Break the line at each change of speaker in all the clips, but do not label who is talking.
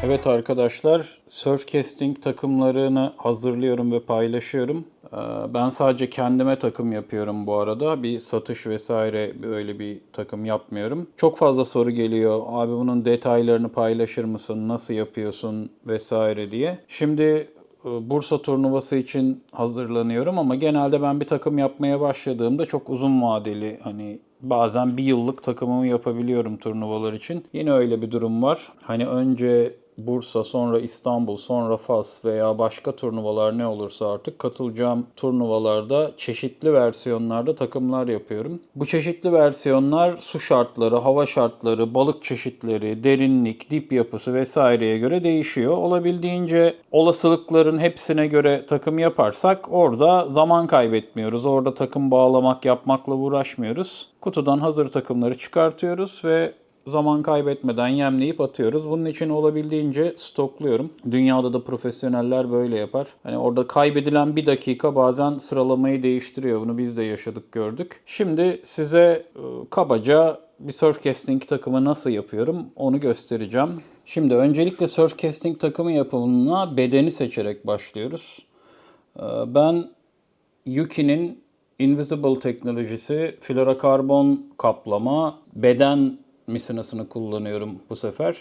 Evet arkadaşlar, Surfcasting takımlarını hazırlıyorum ve paylaşıyorum. Ben sadece kendime takım yapıyorum bu arada. Bir satış vesaire böyle bir takım yapmıyorum. Çok fazla soru geliyor. Abi bunun detaylarını paylaşır mısın? Nasıl yapıyorsun? Vesaire diye. Şimdi Bursa turnuvası için hazırlanıyorum ama genelde ben bir takım yapmaya başladığımda çok uzun vadeli, hani bazen bir yıllık takımımı yapabiliyorum turnuvalar için. Yine öyle bir durum var. Hani önce Bursa, sonra İstanbul, sonra Fas veya başka turnuvalar ne olursa artık katılacağım turnuvalarda çeşitli versiyonlarda takımlar yapıyorum. Bu çeşitli versiyonlar su şartları, hava şartları, balık çeşitleri, derinlik, dip yapısı vesaireye göre değişiyor. Olabildiğince olasılıkların hepsine göre takım yaparsak orada zaman kaybetmiyoruz. Orada takım bağlamak, yapmakla uğraşmıyoruz. Kutudan hazır takımları çıkartıyoruz ve zaman kaybetmeden yemleyip atıyoruz. Bunun için olabildiğince stokluyorum. Dünyada da profesyoneller böyle yapar. Hani orada kaybedilen bir dakika bazen sıralamayı değiştiriyor. Bunu biz de yaşadık, gördük. Şimdi size kabaca bir surfcasting takımı nasıl yapıyorum onu göstereceğim. Şimdi öncelikle surfcasting takımı yapımına bedeni seçerek başlıyoruz. Ben Yuki'nin Invisible teknolojisi fluorokarbon kaplama beden misinasını kullanıyorum bu sefer.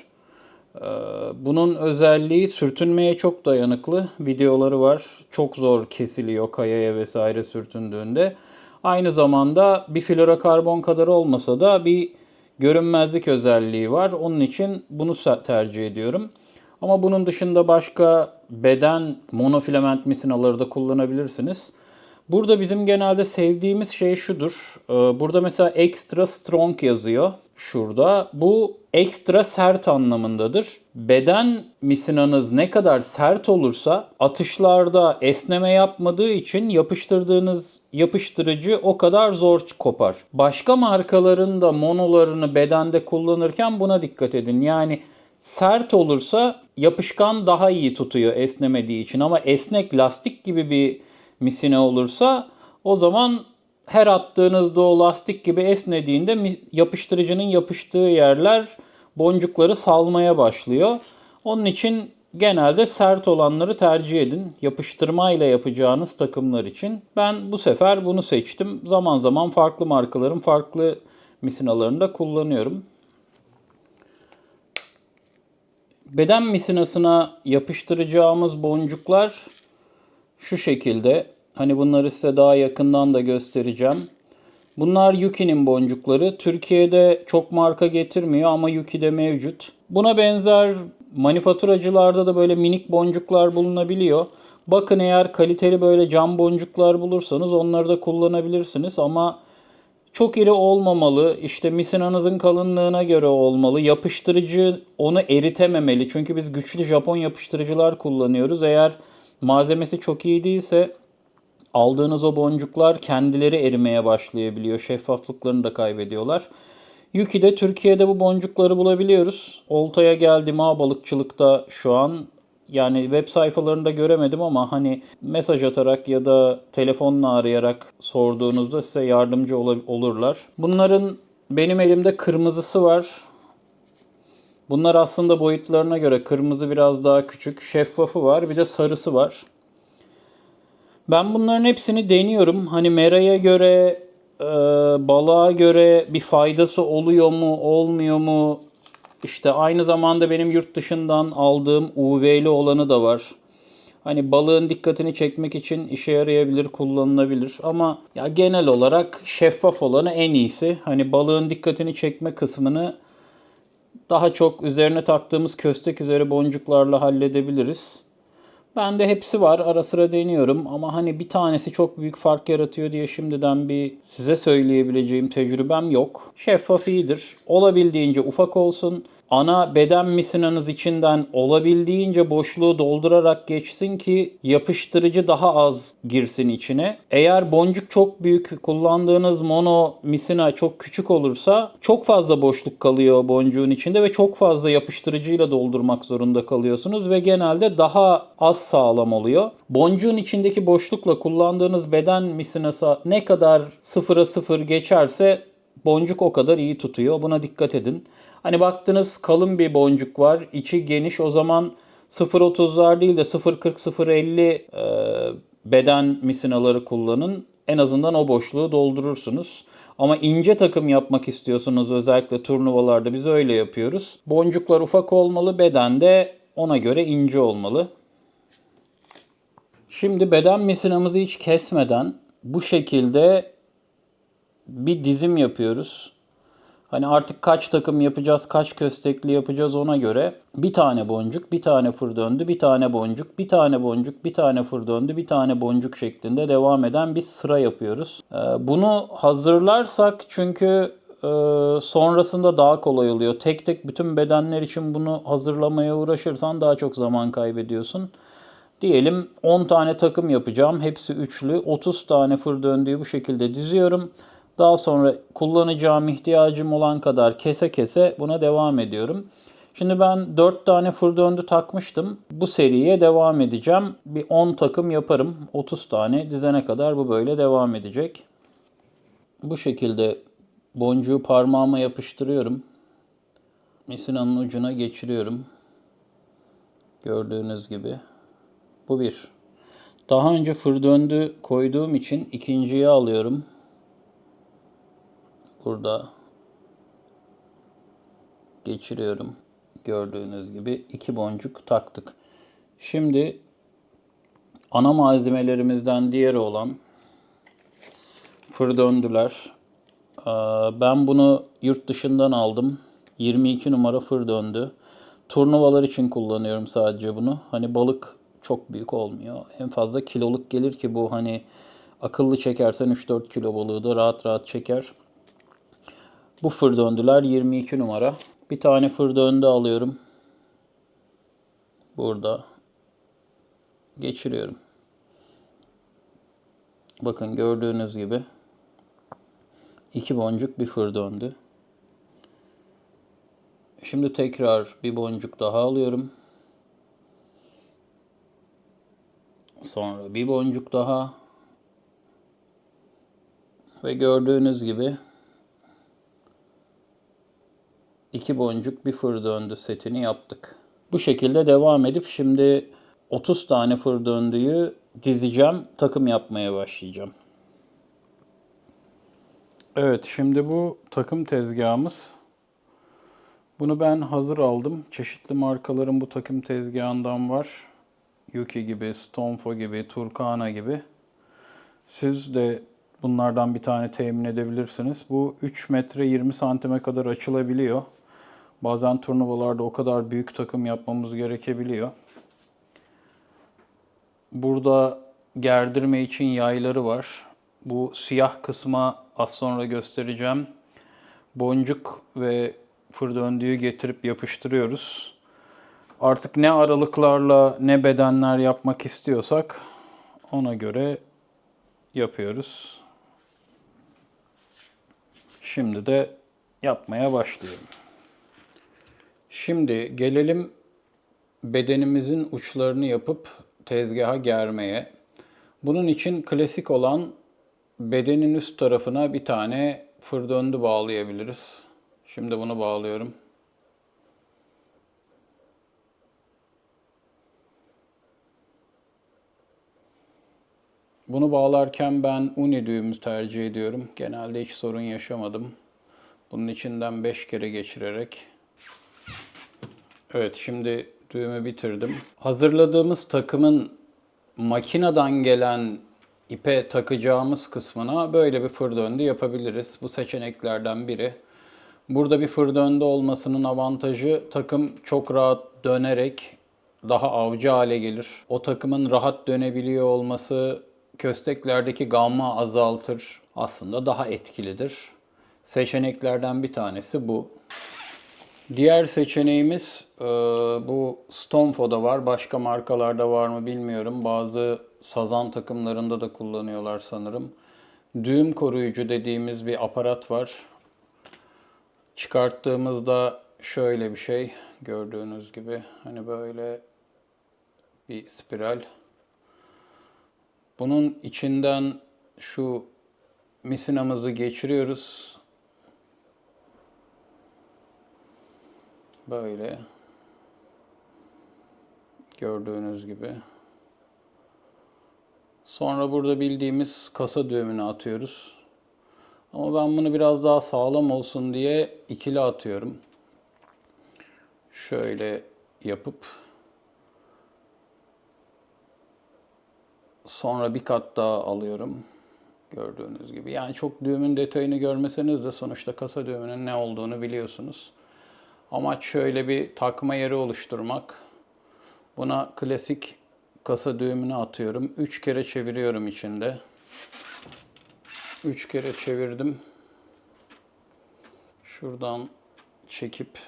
Bunun özelliği sürtünmeye çok dayanıklı. Videoları var. Çok zor kesiliyor kayaya vesaire sürtündüğünde. Aynı zamanda bir fluorokarbon kadar olmasa da bir görünmezlik özelliği var. Onun için bunu tercih ediyorum. Ama bunun dışında başka beden monofilament misinaları da kullanabilirsiniz. Burada bizim genelde sevdiğimiz şey şudur. Burada mesela extra strong yazıyor şurada. Bu ekstra sert anlamındadır. Beden misinanız ne kadar sert olursa atışlarda esneme yapmadığı için yapıştırdığınız yapıştırıcı o kadar zor kopar. Başka markaların da monolarını bedende kullanırken buna dikkat edin. Yani sert olursa yapışkan daha iyi tutuyor esnemediği için, ama esnek lastik gibi bir misine olursa o zaman her attığınızda o lastik gibi esnediğinde yapıştırıcının yapıştığı yerler boncukları salmaya başlıyor. Onun için genelde sert olanları tercih edin. Yapıştırmayla yapacağınız takımlar için. Ben bu sefer bunu seçtim. Zaman zaman farklı markaların farklı misinalarını da kullanıyorum. Beden misinasına yapıştıracağımız boncuklar şu şekilde. Hani bunları size daha yakından da göstereceğim. Bunlar Yuki'nin boncukları. Türkiye'de çok marka getirmiyor ama Yuki'de mevcut. Buna benzer manifaturacılarda da böyle minik boncuklar bulunabiliyor. Bakın, eğer kaliteli böyle cam boncuklar bulursanız onları da kullanabilirsiniz ama çok iri olmamalı. İşte misinanızın kalınlığına göre olmalı. Yapıştırıcı onu eritememeli. Çünkü biz güçlü Japon yapıştırıcılar kullanıyoruz. Eğer malzemesi çok iyi değilse aldığınız o boncuklar kendileri erimeye başlayabiliyor. Şeffaflıklarını da kaybediyorlar. Yuki'de, Türkiye'de bu boncukları bulabiliyoruz. Oltaya geldim, ağ balıkçılıkta şu an. Yani web sayfalarında göremedim ama hani mesaj atarak ya da telefonla arayarak sorduğunuzda size yardımcı olurlar. Bunların benim elimde kırmızısı var. Bunlar aslında boyutlarına göre kırmızı biraz daha küçük. Şeffafı var, bir de sarısı var. Ben bunların hepsini deniyorum. Hani meraya göre, balığa göre bir faydası oluyor mu, olmuyor mu? İşte aynı zamanda benim yurt dışından aldığım UV'li olanı da var. Hani balığın dikkatini çekmek için işe yarayabilir, kullanılabilir. Ama ya genel olarak şeffaf olanı en iyisi. Hani balığın dikkatini çekme kısmını daha çok üzerine taktığımız köstek üzeri boncuklarla halledebiliriz. Bende hepsi var. Ara sıra deniyorum ama hani bir tanesi çok büyük fark yaratıyor diye şimdiden bir size söyleyebileceğim tecrübem yok. Şeffaf iyidir. Olabildiğince ufak olsun. Ana beden misinanız içinden olabildiğince boşluğu doldurarak geçsin ki yapıştırıcı daha az girsin içine. Eğer boncuk çok büyük, kullandığınız mono misina çok küçük olursa çok fazla boşluk kalıyor boncuğun içinde ve çok fazla yapıştırıcıyla doldurmak zorunda kalıyorsunuz ve genelde daha az sağlam oluyor. Boncuğun içindeki boşlukla kullandığınız beden misinası ne kadar sıfıra sıfır geçerse boncuk o kadar iyi tutuyor. Buna dikkat edin. Hani baktınız kalın bir boncuk var, içi geniş, o zaman 0.30'lar değil de 0.40 0.50 beden misinaları kullanın. En azından o boşluğu doldurursunuz. Ama ince takım yapmak istiyorsanız özellikle turnuvalarda biz öyle yapıyoruz. Boncuklar ufak olmalı, beden de ona göre ince olmalı. Şimdi beden misinamızı hiç kesmeden bu şekilde bir dizim yapıyoruz. Hani artık kaç takım yapacağız, kaç köstekli yapacağız ona göre bir tane boncuk, bir tane fır döndü, bir tane boncuk, bir tane boncuk, bir tane fır döndü, bir tane boncuk şeklinde devam eden bir sıra yapıyoruz. Bunu hazırlarsak çünkü sonrasında daha kolay oluyor. Tek tek bütün bedenler için bunu hazırlamaya uğraşırsan daha çok zaman kaybediyorsun. Diyelim 10 tane takım yapacağım. Hepsi üçlü. 30 tane fır döndüğü bu şekilde diziyorum. Daha sonra kullanacağım, ihtiyacım olan kadar kese kese buna devam ediyorum. Şimdi ben 4 tane fır döndü takmıştım. Bu seriye devam edeceğim. Bir 10 takım yaparım. 30 tane dizene kadar bu böyle devam edecek. Bu şekilde boncuğu parmağıma yapıştırıyorum. Misinanın ucuna geçiriyorum. Gördüğünüz gibi. Bu bir. Daha önce fır döndü koyduğum için ikinciyi alıyorum. Burada geçiriyorum. Gördüğünüz gibi 2 boncuk taktık. Şimdi ana malzemelerimizden diğeri olan fır döndüler. Ben bunu yurt dışından aldım. 22 numara fır döndü. Turnuvalar için kullanıyorum sadece bunu. Hani balık çok büyük olmuyor. En fazla kiloluk gelir ki bu hani akıllı çekersen 3-4 kilo balığı da rahat rahat çeker. Bu fır döndüler 22 numara. Bir tane fır döndü alıyorum. Burada geçiriyorum. Bakın gördüğünüz gibi 2 boncuk bir fır döndü. Şimdi tekrar bir boncuk daha alıyorum. Sonra bir boncuk daha. Ve gördüğünüz gibi 2 boncuk bir fır döndü setini yaptık. Bu şekilde devam edip şimdi 30 tane fır döndüğü dizeceğim. Takım yapmaya başlayacağım. Evet, şimdi bu takım tezgahımız. Bunu ben hazır aldım. Çeşitli markaların bu takım tezgahından var. Yuki gibi, Stonfo gibi, Turkana gibi. Siz de bunlardan bir tane temin edebilirsiniz. Bu 3 metre 20 santime kadar açılabiliyor. Bazen turnuvalarda o kadar büyük takım yapmamız gerekebiliyor. Burada gerdirme için yayları var. Bu siyah kısma az sonra göstereceğim. Boncuk ve fır döndüğü getirip yapıştırıyoruz. Artık ne aralıklarla ne bedenler yapmak istiyorsak ona göre yapıyoruz. Şimdi de yapmaya başlıyorum. Şimdi gelelim bedenimizin uçlarını yapıp tezgaha germeye. Bunun için klasik olan bedenin üst tarafına bir tane fır döndü bağlayabiliriz. Şimdi bunu bağlıyorum. Bunu bağlarken ben uni düğümü tercih ediyorum. Genelde hiç sorun yaşamadım. Bunun içinden 5 kere geçirerek. Evet, şimdi düğümü bitirdim. Hazırladığımız takımın makineden gelen ipe takacağımız kısmına böyle bir fır döndü yapabiliriz. Bu seçeneklerden biri. Burada bir fır döndü olmasının avantajı takım çok rahat dönerek daha avcı hale gelir. O takımın rahat dönebiliyor olması kösteklerdeki gamma azaltır. Aslında daha etkilidir. Seçeneklerden bir tanesi bu. Diğer seçeneğimiz bu Stonfo'da var. Başka markalarda var mı bilmiyorum. Bazı sazan takımlarında da kullanıyorlar sanırım. Düğüm koruyucu dediğimiz bir aparat var. Çıkarttığımızda şöyle bir şey gördüğünüz gibi hani böyle bir spiral. Bunun içinden şu misinamızı geçiriyoruz. Böyle. Gördüğünüz gibi. Sonra burada bildiğimiz kasa düğümünü atıyoruz. Ama ben bunu biraz daha sağlam olsun diye ikili atıyorum. Şöyle yapıp sonra bir kat daha alıyorum. Gördüğünüz gibi. Yani çok düğümün detayını görmeseniz de sonuçta kasa düğümünün ne olduğunu biliyorsunuz. Amaç şöyle bir takma yeri oluşturmak. Buna klasik kasa düğümünü atıyorum. 3 kere çeviriyorum içinde. 3 kere çevirdim. Şuradan çekip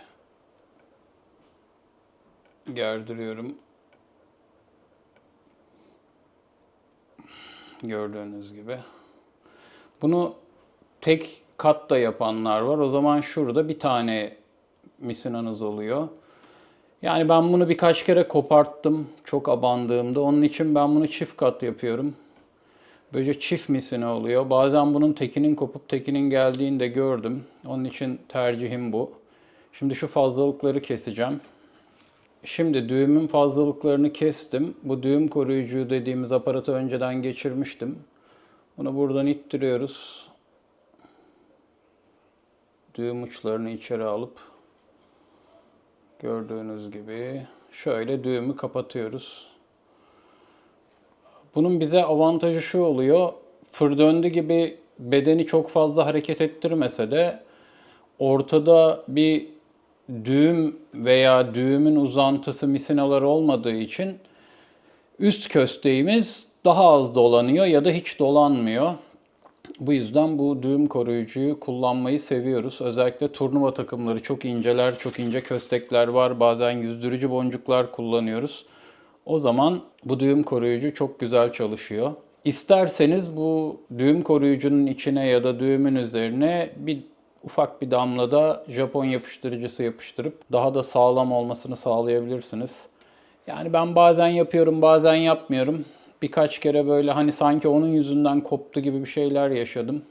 gerdiriyorum. Gördüğünüz gibi. Bunu tek kat da yapanlar var. O zaman şurada bir tane misinanız oluyor. Yani ben bunu birkaç kere koparttım çok abandığımda. Onun için ben bunu çift kat yapıyorum. Böylece çift misina oluyor. Bazen bunun tekinin kopup tekinin geldiğini de gördüm. Onun için tercihim bu. Şimdi şu fazlalıkları keseceğim. Şimdi düğümün fazlalıklarını kestim. Bu düğüm koruyucu dediğimiz aparatı önceden geçirmiştim. Bunu buradan ittiriyoruz. Düğüm uçlarını içeri alıp gördüğünüz gibi şöyle düğümü kapatıyoruz. Bunun bize avantajı şu oluyor. Fır döndü gibi bedeni çok fazla hareket ettirmese de ortada bir düğüm veya düğümün uzantısı misinalar olmadığı için üst kösteğimiz daha az dolanıyor ya da hiç dolanmıyor. Bu yüzden bu düğüm koruyucuyu kullanmayı seviyoruz. Özellikle turnuva takımları çok inceler, çok ince köstekler var. Bazen yüzdürücü boncuklar kullanıyoruz. O zaman bu düğüm koruyucu çok güzel çalışıyor. İsterseniz bu düğüm koruyucunun içine ya da düğümün üzerine ufak bir damla da Japon yapıştırıcısı yapıştırıp daha da sağlam olmasını sağlayabilirsiniz. Yani ben bazen yapıyorum, bazen yapmıyorum. Birkaç kere böyle hani sanki onun yüzünden koptu gibi bir şeyler yaşadım.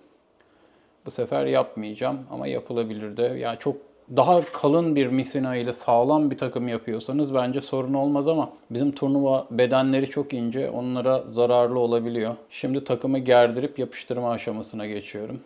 Bu sefer yapmayacağım ama yapılabilir de. Yani çok daha kalın bir misina ile sağlam bir takım yapıyorsanız bence sorun olmaz ama bizim turnuva bedenleri çok ince, onlara zararlı olabiliyor. Şimdi takımı gerdirip yapıştırma aşamasına geçiyorum.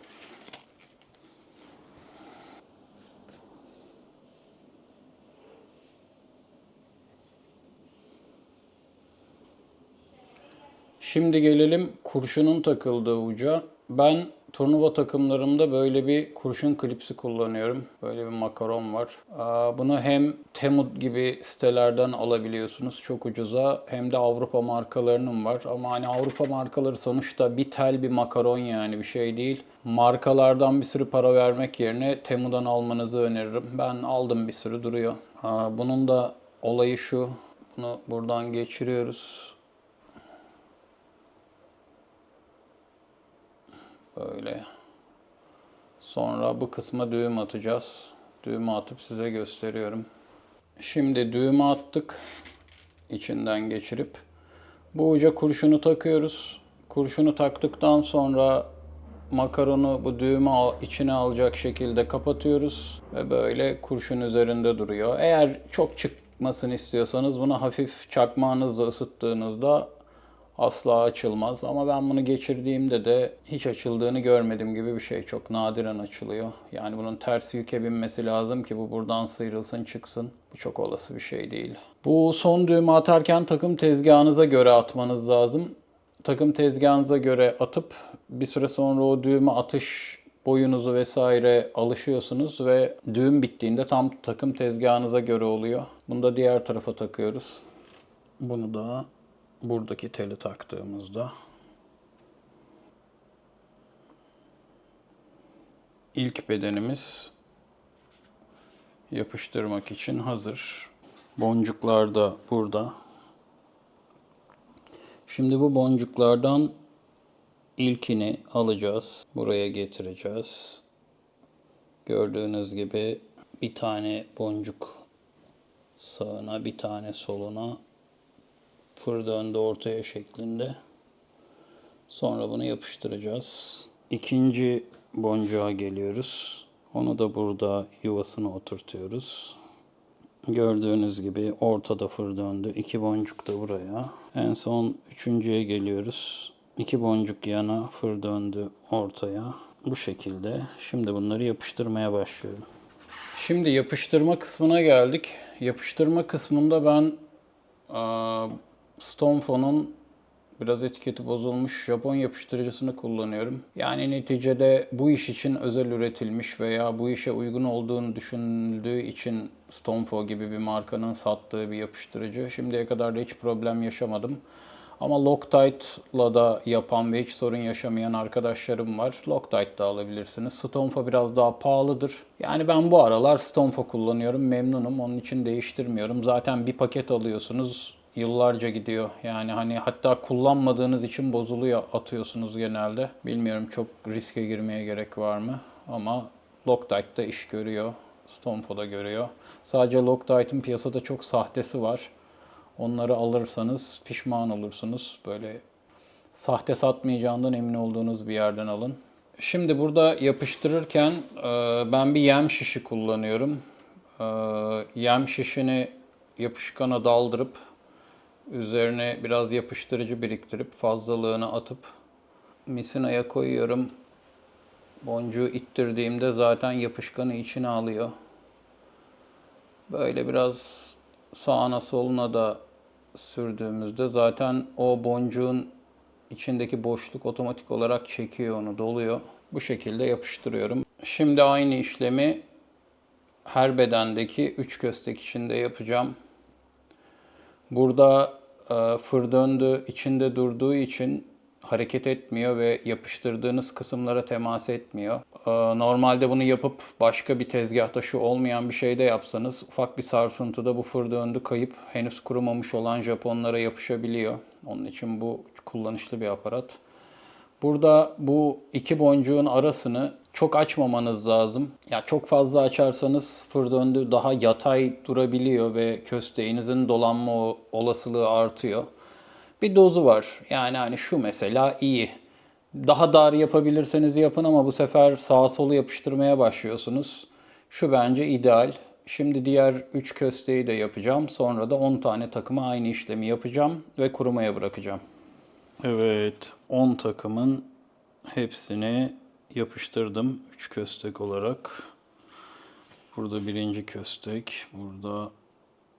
Şimdi gelelim kurşunun takıldığı uca. Ben turnuva takımlarımda böyle bir kurşun klipsi kullanıyorum. Böyle bir makaron var. Bunu hem Temu gibi sitelerden alabiliyorsunuz çok ucuza, hem de Avrupa markalarının var. Ama hani Avrupa markaları sonuçta bir tel bir makaron, yani bir şey değil. Markalardan bir sürü para vermek yerine Temu'dan almanızı öneririm. Ben aldım, bir sürü duruyor. Bunun da olayı şu. Bunu buradan geçiriyoruz. Böyle. Sonra bu kısma düğüm atacağız. Düğümü atıp size gösteriyorum. Şimdi düğümü attık. İçinden geçirip. Bu uca kurşunu takıyoruz. Kurşunu taktıktan sonra makaronu bu düğümü içine alacak şekilde kapatıyoruz. Ve böyle kurşun üzerinde duruyor. Eğer çok çıkmasını istiyorsanız bunu hafif çakmağınızla ısıttığınızda asla açılmaz. Ama ben bunu geçirdiğimde de hiç açıldığını görmedim gibi bir şey. Çok nadiren açılıyor. Yani bunun ters yüke binmesi lazım ki bu buradan sıyrılsın çıksın. Bu çok olası bir şey değil. Bu son düğümü atarken takım tezgahınıza göre atmanız lazım. Takım tezgahınıza göre atıp bir süre sonra o düğümü atış boyunuzu vesaire alışıyorsunuz ve düğüm bittiğinde tam takım tezgahınıza göre oluyor. Bunu da diğer tarafa takıyoruz. Bunu da buradaki teli taktığımızda ilk bedenimiz yapıştırmak için hazır. Boncuklar da burada. Şimdi bu boncuklardan ilkini alacağız. Buraya getireceğiz. Gördüğünüz gibi bir tane boncuk sağına, bir tane soluna, fır döndü ortaya şeklinde. Sonra bunu yapıştıracağız. İkinci boncuğa geliyoruz. Onu da burada yuvasına oturtuyoruz. Gördüğünüz gibi ortada fır döndü. 2 boncuk da buraya. En son üçüncüye geliyoruz. 2 boncuk yana, fır döndü ortaya. Bu şekilde. Şimdi bunları yapıştırmaya başlıyorum. Şimdi yapıştırma kısmına geldik. Yapıştırma kısmında ben Stonfo'nun biraz etiketi bozulmuş Japon yapıştırıcısını kullanıyorum. Yani neticede bu iş için özel üretilmiş veya bu işe uygun olduğunu düşünüldüğü için Stonfo gibi bir markanın sattığı bir yapıştırıcı. Şimdiye kadar da hiç problem yaşamadım. Ama Loctite'la da yapan ve hiç sorun yaşamayan arkadaşlarım var. Loctite da alabilirsiniz. Stonfo biraz daha pahalıdır. Yani ben bu aralar Stonfo kullanıyorum. Memnunum. Onun için değiştirmiyorum. Zaten bir paket alıyorsunuz. Yıllarca gidiyor. Yani hani hatta kullanmadığınız için bozuluyor, atıyorsunuz genelde. Bilmiyorum çok riske girmeye gerek var mı? Ama Loctite'da iş görüyor. Stonfo'da görüyor. Sadece Loctite'ın piyasada çok sahtesi var. Onları alırsanız pişman olursunuz. Böyle sahte satmayacağından emin olduğunuz bir yerden alın. Şimdi burada yapıştırırken ben bir yem şişi kullanıyorum. Yem şişini yapışkana daldırıp üzerine biraz yapıştırıcı biriktirip fazlalığını atıp misinaya koyuyorum. Boncuğu ittirdiğimde zaten yapışkanı içine alıyor. Böyle biraz sağına soluna da sürdüğümüzde zaten o boncuğun içindeki boşluk otomatik olarak çekiyor onu, doluyor. Bu şekilde yapıştırıyorum. Şimdi aynı işlemi her bedendeki 3 köstek içinde yapacağım. Burada fır döndü içinde durduğu için hareket etmiyor ve yapıştırdığınız kısımlara temas etmiyor. Normalde bunu yapıp başka bir tezgahta şu olmayan bir şeyde yapsanız ufak bir sarsıntıda bu fır döndü kayıp henüz kurumamış olan Japonlara yapışabiliyor. Onun için bu kullanışlı bir aparat. Burada bu iki boncuğun arasını çok açmamanız lazım. Ya çok fazla açarsanız fır döndü daha yatay durabiliyor ve kösteğinizin dolanma olasılığı artıyor. Bir dozu var. Yani hani şu mesela iyi. Daha dar yapabilirseniz yapın ama bu sefer sağa solu yapıştırmaya başlıyorsunuz. Şu bence ideal. Şimdi diğer 3 kösteği de yapacağım. Sonra da 10 tane takıma aynı işlemi yapacağım ve kurumaya bırakacağım. Evet, 10 takımın hepsini yapıştırdım 3 köstek olarak. Burada birinci köstek, burada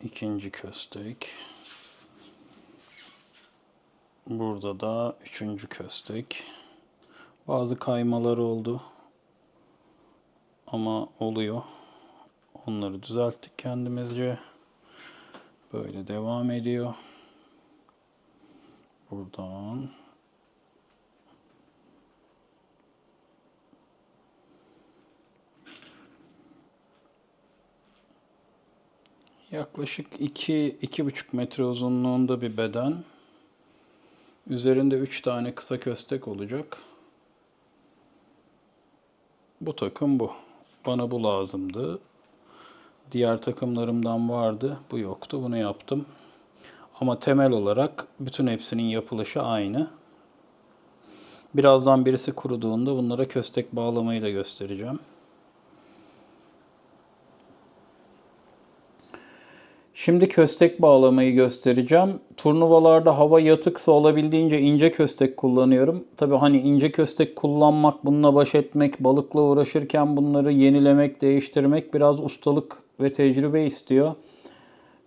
ikinci köstek. Burada da üçüncü köstek. Bazı kaymalar oldu. Ama oluyor. Onları düzelttik kendimizce. Böyle devam ediyor. Buradan yaklaşık 2-2,5 metre uzunluğunda bir beden. Üzerinde 3 tane kısa köstek olacak. Bu takım bu. Bana bu lazımdı. Diğer takımlarımdan vardı. Bu yoktu. Bunu yaptım. Ama temel olarak bütün hepsinin yapılışı aynı. Birazdan birisi kuruduğunda bunlara köstek bağlamayı da göstereceğim. Şimdi köstek bağlamayı göstereceğim. Turnuvalarda hava yatıksa olabildiğince ince köstek kullanıyorum. Tabii hani ince köstek kullanmak, bununla baş etmek, balıkla uğraşırken bunları yenilemek, değiştirmek biraz ustalık ve tecrübe istiyor.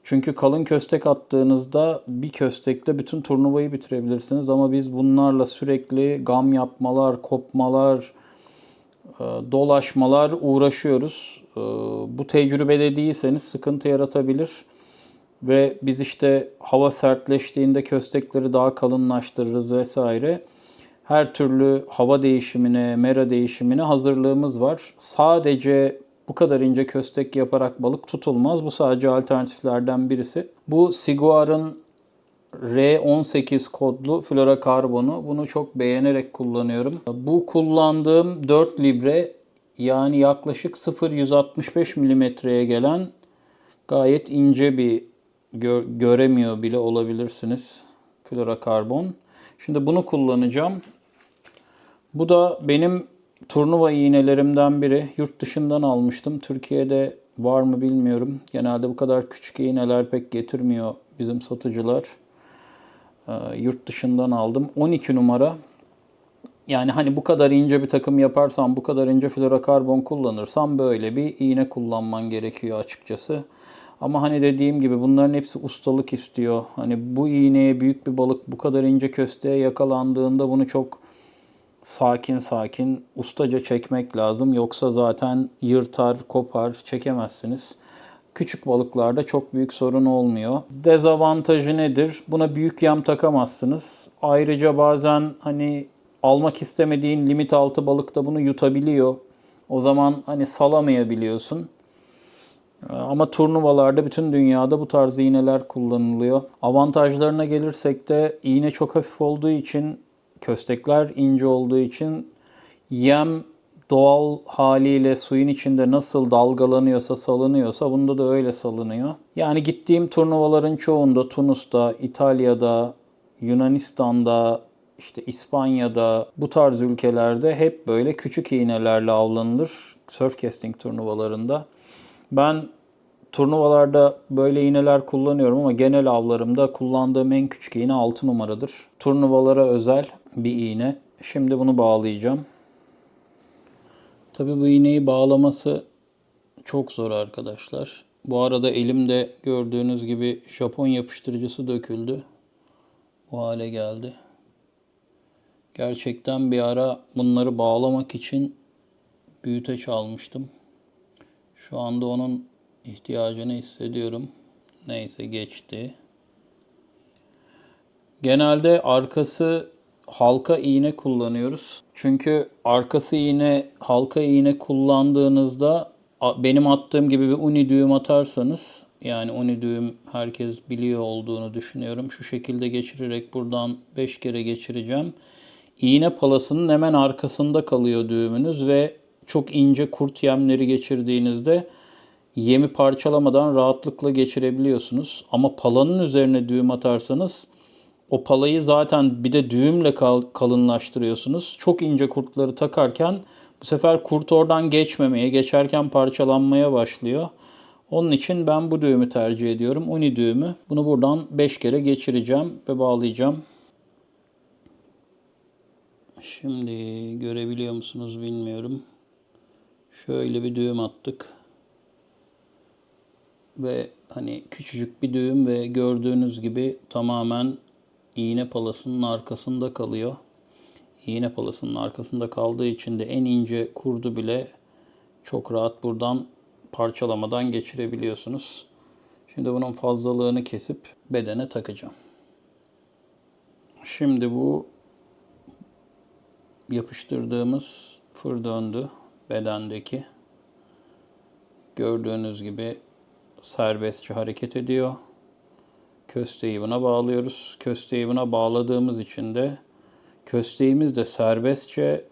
Çünkü kalın köstek attığınızda bir köstekle bütün turnuvayı bitirebilirsiniz. Ama biz bunlarla sürekli gam yapmalar, kopmalar, dolaşmalar uğraşıyoruz. Bu tecrübede değilseniz sıkıntı yaratabilir. Ve biz işte hava sertleştiğinde köstekleri daha kalınlaştırırız vesaire. Her türlü hava değişimine, mera değişimine hazırlığımız var. Sadece bu kadar ince köstek yaparak balık tutulmaz. Bu sadece alternatiflerden birisi. Bu Siguar'ın R18 kodlu florokarbonu. Bunu çok beğenerek kullanıyorum. Bu kullandığım 4 libre yani yaklaşık 0,165 milimetreye gelen gayet ince bir göremiyor bile olabilirsiniz florokarbon. Şimdi bunu kullanacağım. Bu da benim turnuva iğnelerimden biri. Yurt dışından almıştım. Türkiye'de var mı bilmiyorum. Genelde bu kadar küçük iğneler pek getirmiyor bizim satıcılar. Yurt dışından aldım. 12 numara. Yani hani bu kadar ince bir takım yaparsan, bu kadar ince fluorokarbon kullanırsan böyle bir iğne kullanman gerekiyor açıkçası. Ama hani dediğim gibi bunların hepsi ustalık istiyor. Hani bu iğneye büyük bir balık bu kadar ince kösteğe yakalandığında bunu çok sakin sakin ustaca çekmek lazım. Yoksa zaten yırtar, kopar, çekemezsiniz. Küçük balıklarda çok büyük sorun olmuyor. Dezavantajı nedir? Buna büyük yem takamazsınız. Ayrıca bazen hani almak istemediğin limit altı balık da bunu yutabiliyor. O zaman hani salamayabiliyorsun. Ama turnuvalarda bütün dünyada bu tarz iğneler kullanılıyor. Avantajlarına gelirsek de iğne çok hafif olduğu için, köstekler ince olduğu için yem doğal haliyle suyun içinde nasıl dalgalanıyorsa, salınıyorsa bunda da öyle salınıyor. Yani gittiğim turnuvaların çoğunda Tunus'ta, İtalya'da, Yunanistan'da, işte İspanya'da bu tarz ülkelerde hep böyle küçük iğnelerle avlanılır surf casting turnuvalarında. Ben turnuvalarda böyle iğneler kullanıyorum ama genel avlarımda kullandığım en küçük iğne 6 numaradır. Turnuvalara özel bir iğne. Şimdi bunu bağlayacağım. Tabii bu iğneyi bağlaması çok zor arkadaşlar. Bu arada elimde gördüğünüz gibi Japon yapıştırıcısı döküldü. Bu hale geldi. Gerçekten bir ara bunları bağlamak için büyüteç almıştım. Şu anda onun ihtiyacını hissediyorum. Neyse geçti. Genelde arkası halka iğne kullanıyoruz. Çünkü arkası iğne, halka iğne kullandığınızda benim attığım gibi bir uni düğüm atarsanız, yani uni düğüm herkes biliyor olduğunu düşünüyorum. Şu şekilde geçirerek buradan 5 kere geçireceğim. İğne palasının hemen arkasında kalıyor düğümünüz ve çok ince kurt yemleri geçirdiğinizde yemi parçalamadan rahatlıkla geçirebiliyorsunuz. Ama palanın üzerine düğüm atarsanız o palayı zaten bir de düğümle kalınlaştırıyorsunuz. Çok ince kurtları takarken bu sefer kurt oradan geçmemeye, geçerken parçalanmaya başlıyor. Onun için ben bu düğümü tercih ediyorum. Uni düğümü. Bunu buradan 5 kere geçireceğim ve bağlayacağım. Şimdi görebiliyor musunuz bilmiyorum. Şöyle bir düğüm attık. Ve hani küçücük bir düğüm ve gördüğünüz gibi tamamen iğne palasının arkasında kalıyor. İğne palasının arkasında kaldığı için de en ince kurdu bile çok rahat buradan parçalamadan geçirebiliyorsunuz. Şimdi bunun fazlalığını kesip bedene takacağım. Şimdi bu yapıştırdığımız fır döndü bedendeki. Gördüğünüz gibi serbestçe hareket ediyor. Kösteği buna bağlıyoruz. Kösteği buna bağladığımız için de kösteğimiz de serbestçe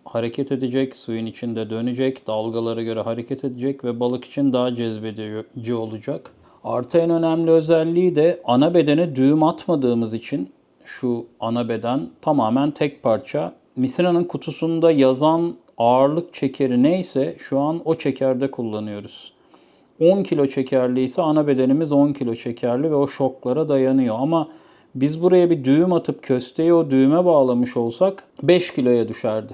hareket edecek, suyun içinde dönecek, dalgalara göre hareket edecek ve balık için daha cezbedici olacak. Artı en önemli özelliği de ana bedene düğüm atmadığımız için şu ana beden tamamen tek parça. Misina'nın kutusunda yazan ağırlık çekeri neyse şu an o çekerde kullanıyoruz. 10 kilo çekerli ise ana bedenimiz 10 kilo çekerli ve o şoklara dayanıyor. Ama biz buraya bir düğüm atıp kösteği o düğüme bağlamış olsak 5 kiloya düşerdi.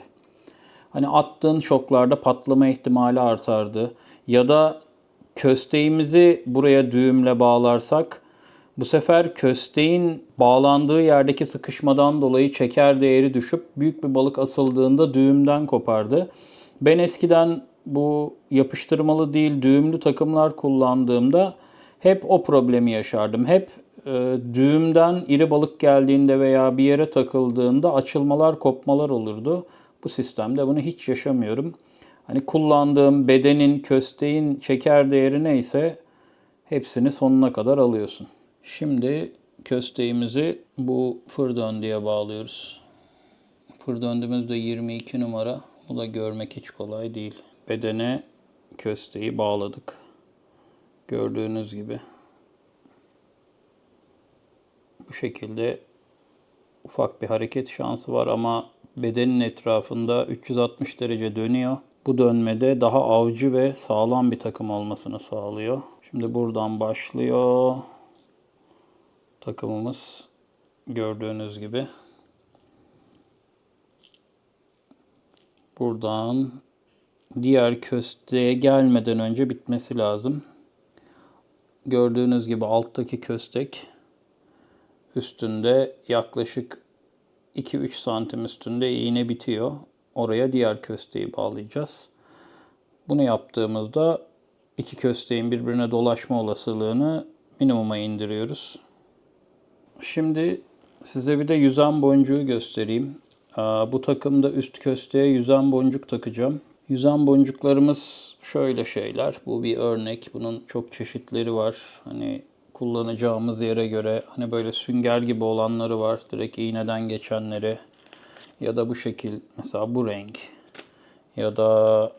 Hani attığın şoklarda patlama ihtimali artardı. Ya da kösteğimizi buraya düğümle bağlarsak bu sefer kösteğin bağlandığı yerdeki sıkışmadan dolayı çeker değeri düşüp büyük bir balık asıldığında düğümden kopardı. Ben eskiden bu yapıştırmalı değil düğümlü takımlar kullandığımda hep o problemi yaşardım. Hep düğümden iri balık geldiğinde veya bir yere takıldığında açılmalar, kopmalar olurdu. Bu sistemde bunu hiç yaşamıyorum. Hani kullandığım bedenin, kösteğin çeker değeri neyse hepsini sonuna kadar alıyorsun. Şimdi kösteğimizi bu fır döndüye bağlıyoruz. Fır döndüğümüz de 22 numara. Bu da görmek hiç kolay değil. Bedene kösteği bağladık. Gördüğünüz gibi. Bu şekilde ufak bir hareket şansı var ama bedenin etrafında 360 derece dönüyor. bu dönmede daha avcı ve sağlam bir takım olmasını sağlıyor. Şimdi buradan başlıyor takımımız gördüğünüz gibi. Buradan diğer kösteğe gelmeden önce bitmesi lazım. Gördüğünüz gibi alttaki köstek üstünde yaklaşık 2-3 santim üstünde iğne bitiyor. Oraya diğer kösteği bağlayacağız. Bunu yaptığımızda iki kösteğin birbirine dolaşma olasılığını minimuma indiriyoruz. Şimdi size bir de yüzen boncuğu göstereyim. Bu takımda üst kösteğe yüzen boncuk takacağım. Yüzen boncuklarımız şöyle şeyler. Bu bir örnek. Bunun çok çeşitleri var. Hani kullanacağımız yere göre hani böyle sünger gibi olanları var. Direkt iğneden geçenleri. Ya da bu şekil mesela bu renk. Ya da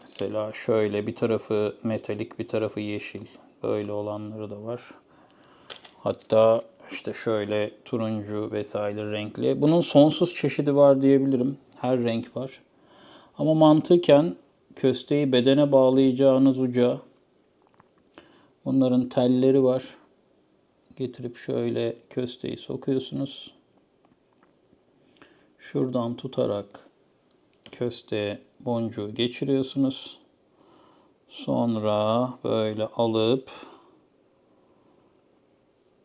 mesela şöyle bir tarafı metalik bir tarafı yeşil. Böyle olanları da var. Hatta işte şöyle turuncu vesaire renkli. Bunun sonsuz çeşidi var diyebilirim. Her renk var. Ama mantıken kösteği bedene bağlayacağınız uca bunların telleri var. Getirip şöyle kösteği sokuyorsunuz. Şuradan tutarak kösteğe boncuğu geçiriyorsunuz. Sonra böyle alıp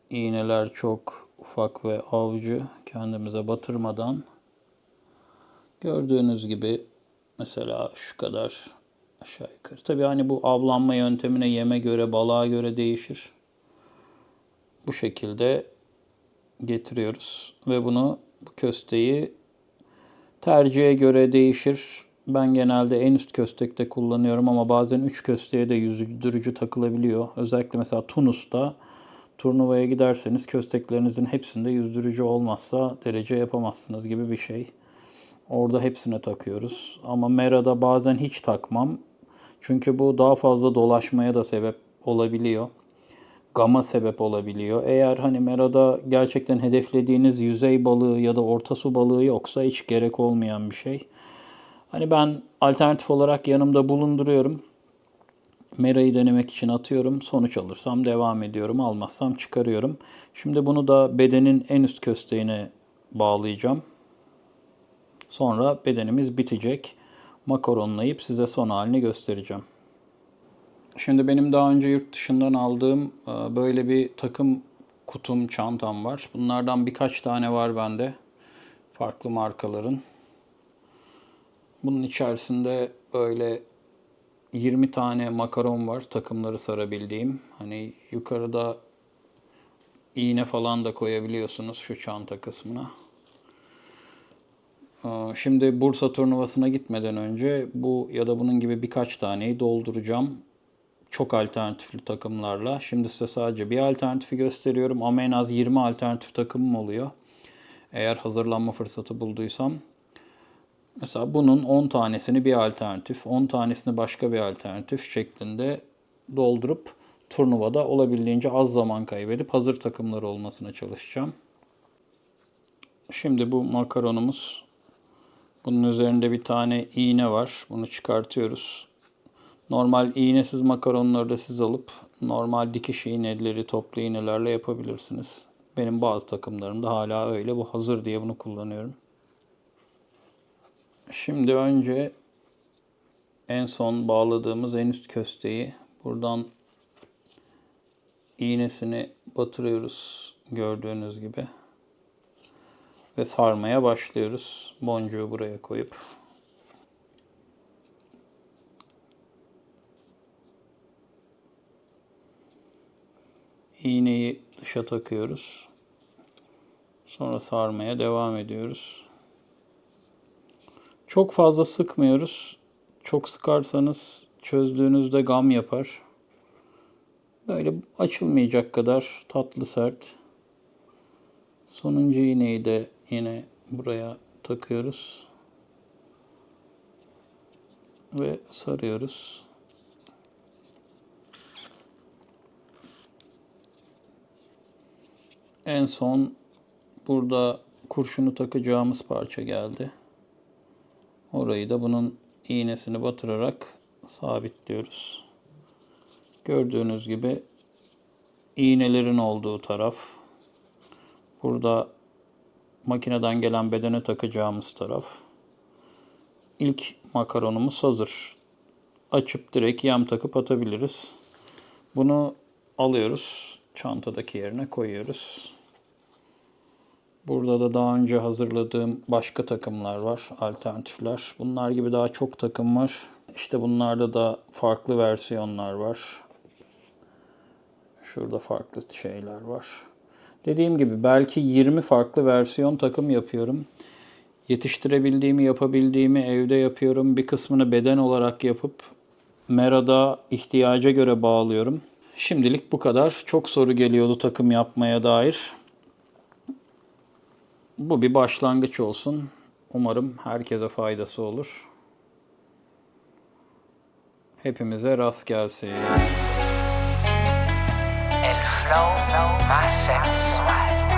iğneler çok ufak ve avcı kendimize batırmadan gördüğünüz gibi mesela şu kadar aşağı yukarı. Tabii hani bu avlanma yöntemine yeme göre balığa göre değişir. Bu şekilde getiriyoruz ve bunu bu kösteği tercihe göre değişir. Ben genelde en üst köstekte kullanıyorum ama bazen 3 kösteğe de yüzdürücü takılabiliyor. Özellikle mesela Tunus'ta turnuvaya giderseniz kösteklerinizin hepsinde yüzdürücü olmazsa derece yapamazsınız gibi bir şey. Orada hepsine takıyoruz. Ama Mera'da bazen hiç takmam. Çünkü bu daha fazla dolaşmaya da sebep olabiliyor. Gama sebep olabiliyor. Eğer hani Mera'da gerçekten hedeflediğiniz yüzey balığı ya da orta su balığı yoksa hiç gerek olmayan bir şey. Hani ben alternatif olarak yanımda bulunduruyorum. Mera'yı denemek için atıyorum. Sonuç alırsam devam ediyorum. Almazsam çıkarıyorum. Şimdi bunu da bedenin en üst kösteğine bağlayacağım. Sonra bedenimiz bitecek. Makaronlayıp size son halini göstereceğim. Şimdi benim daha önce yurt dışından aldığım böyle bir takım kutum, çantam var. Bunlardan birkaç tane var bende. Farklı markaların. Bunun içerisinde böyle 20 tane makaron var takımları sarabildiğim. Hani yukarıda iğne falan da koyabiliyorsunuz şu çanta kısmına. Şimdi Bursa turnuvasına gitmeden önce bu ya da bunun gibi birkaç taneyi dolduracağım. Çok alternatifli takımlarla. Şimdi size sadece bir alternatifi gösteriyorum ama en az 20 alternatif takımım oluyor. Eğer hazırlanma fırsatı bulduysam. Mesela bunun 10 tanesini bir alternatif, 10 tanesini başka bir alternatif şeklinde doldurup turnuvada olabildiğince az zaman kaybedip hazır takımları olmasına çalışacağım. Şimdi bu makaronumuz. Bunun üzerinde bir tane iğne var. Bunu çıkartıyoruz. Normal iğnesiz makaronları da siz alıp normal dikiş iğneleri, toplu iğnelerle yapabilirsiniz. Benim bazı takımlarımda hala öyle. Bu hazır diye bunu kullanıyorum. Şimdi önce en son bağladığımız en üst kösteği buradan iğnesini batırıyoruz gördüğünüz gibi. Ve sarmaya başlıyoruz. Boncuğu buraya koyup. İğneyi dışa takıyoruz. Sonra sarmaya devam ediyoruz. Çok fazla sıkmıyoruz. Çok sıkarsanız çözdüğünüzde gam yapar. Böyle açılmayacak kadar tatlı sert. Sonuncu iğneyi de yine buraya takıyoruz. Ve sarıyoruz. En son burada kurşunu takacağımız parça geldi. Orayı da bunun iğnesini batırarak sabitliyoruz. Gördüğünüz gibi iğnelerin olduğu taraf. Burada makineden gelen bedene takacağımız taraf. İlk makaronumuz hazır. Açıp direkt yem takıp atabiliriz. Bunu alıyoruz. Çantadaki yerine koyuyoruz. Burada da daha önce hazırladığım başka takımlar var. Alternatifler. Bunlar gibi daha çok takım var. İşte bunlarda da farklı versiyonlar var. Şurada farklı şeyler var. Dediğim gibi belki 20 farklı versiyon takım yapıyorum. Yetiştirebildiğimi, yapabildiğimi evde yapıyorum. Bir kısmını beden olarak yapıp Mera'da ihtiyaca göre bağlıyorum. Şimdilik bu kadar. Çok soru geliyordu takım yapmaya dair. Bu bir başlangıç olsun. Umarım herkese faydası olur. Hepimize rast gelsin.
El flow más sensual.